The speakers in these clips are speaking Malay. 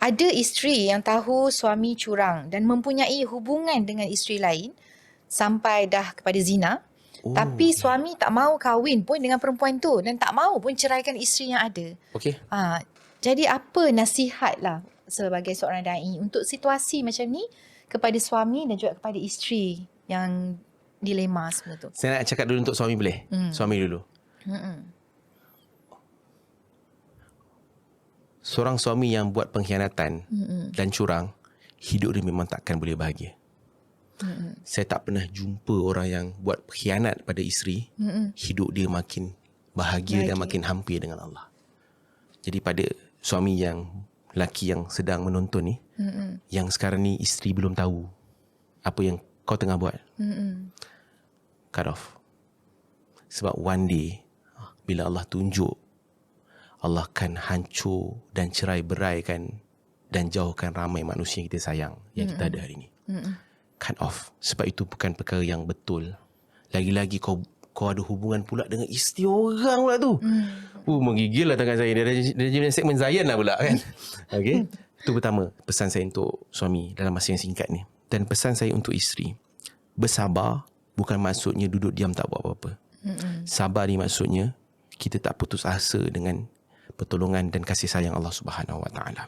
ada isteri yang tahu suami curang dan mempunyai hubungan dengan isteri lain sampai dah kepada zina. Tapi suami tak mau kahwin pun dengan perempuan tu dan tak mau pun ceraikan isteri yang ada. Okey. Jadi apa nasihat lah sebagai seorang da'i untuk situasi macam ni kepada suami dan juga kepada isteri yang dilema semua tu? Saya nak cakap dulu untuk suami boleh? Suami dulu. Seorang suami yang buat pengkhianatan dan curang, hidup dia memang takkan boleh bahagia. Saya tak pernah jumpa orang yang buat khianat pada isteri, hidup dia makin bahagia dan makin hampir dengan Allah. Jadi pada suami yang lelaki yang sedang menonton ni, yang sekarang ni isteri belum tahu apa yang kau tengah buat, cut off. Sebab one day bila Allah tunjuk, Allah akan hancur dan cerai beraikan dan jauhkan ramai manusia yang kita sayang, yang kita ada hari ni. Cut off. Sebab itu bukan perkara yang betul. Lagi-lagi kau ada hubungan pula dengan isteri orang pula tu. Menggigil lah tangan saya. Dia jadi segmen Zayan lah pula kan. Okay. Itu pertama pesan saya untuk suami dalam masa yang singkat ni. Dan pesan saya untuk isteri, bersabar bukan maksudnya duduk diam tak buat apa-apa. Sabar ni maksudnya kita tak putus asa dengan pertolongan dan kasih sayang Allah Subhanahu Wa Taala.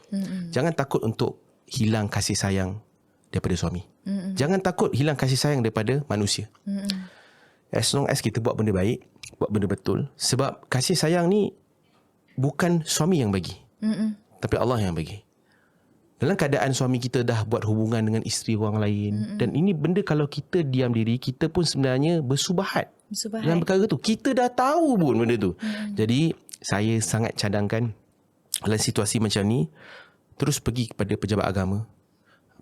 Jangan takut untuk hilang kasih sayang daripada suami. Jangan takut hilang kasih sayang daripada manusia. As long as kita buat benda baik, buat benda betul. Sebab kasih sayang ni bukan suami yang bagi, tapi Allah yang bagi. Dalam keadaan suami kita dah buat hubungan dengan isteri orang lain, dan ini benda kalau kita diam diri, kita pun sebenarnya bersubahat dalam perkara tu. Kita dah tahu pun benda tu. Jadi saya sangat cadangkan dalam situasi macam ni, terus pergi kepada pejabat agama,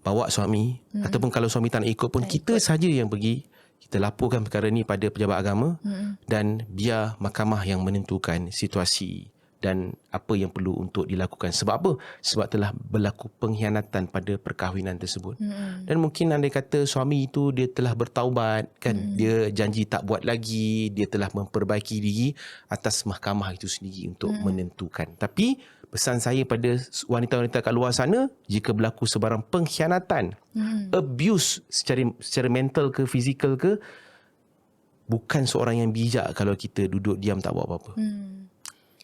bawa suami, ataupun kalau suami tak nak ikut pun, kita saja yang pergi, kita laporkan perkara ni pada pejabat agama, dan biar mahkamah yang menentukan situasi dan apa yang perlu untuk dilakukan. Sebab apa? Sebab telah berlaku pengkhianatan pada perkahwinan tersebut. Dan mungkin andai kata suami itu dia telah bertaubat kan, dia janji tak buat lagi, dia telah memperbaiki diri, atas mahkamah itu sendiri untuk menentukan. Tapi pesan saya pada wanita-wanita kat luar sana, jika berlaku sebarang pengkhianatan, abuse secara mental ke fizikal ke, bukan seorang yang bijak kalau kita duduk diam tak buat apa-apa.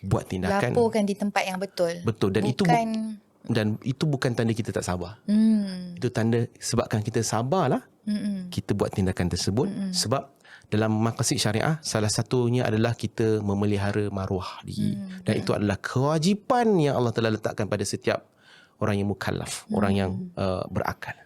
Buat tindakan, laporkan di tempat yang betul. Betul. Dan itu bukan tanda kita tak sabar. Itu tanda sebabkan kita sabarlah, kita buat tindakan tersebut. Sebab dalam maqasid syariah, salah satunya adalah kita memelihara maruah diri. Dan itu adalah kewajipan yang Allah telah letakkan pada setiap orang yang mukallaf, orang yang berakal.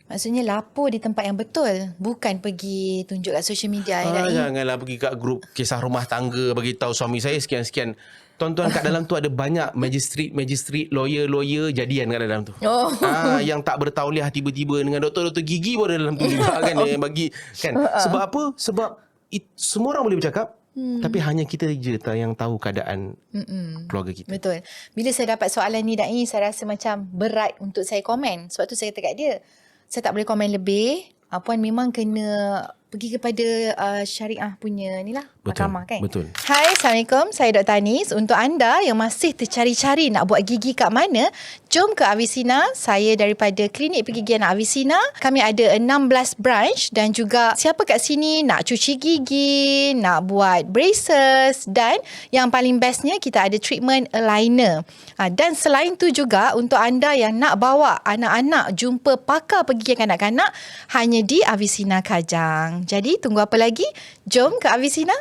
Maksudnya lapor di tempat yang betul, bukan pergi tunjuk kat social media. Janganlah pergi kat grup kisah rumah tangga, bagi tahu suami saya sekian-sekian. Tuan-tuan kat dalam tu ada banyak magistrate, lawyer jadian kat dalam tu. Yang tak bertauliah tiba-tiba dengan doktor gigi pun ada dalam tu juga kan, yang bagi kan. Sebab apa? Sebab semua orang boleh bercakap, tapi hanya kita je yang tahu keadaan keluarga kita. Betul. Bila saya dapat soalan ni Da'i, saya rasa macam berat untuk saya komen. Sebab tu saya kata kat dia, saya tak boleh komen lebih. Puan memang kena pergi kepada syariah punya ni lah, mahkamah kan. Betul. Hai, Assalamualaikum. Saya Dr. Anis. Untuk anda yang masih tercari-cari nak buat gigi kat mana, jom ke Avicenna. Saya daripada Klinik Pergigian Avicenna. Kami ada 16 branch, dan juga siapa kat sini nak cuci gigi, nak buat braces, dan yang paling bestnya kita ada treatment aligner. Dan selain tu juga untuk anda yang nak bawa anak-anak jumpa pakar pergigian kanak-kanak, hanya di Avicenna Kajang. Jadi tunggu apa lagi? Jom ke Avicenna.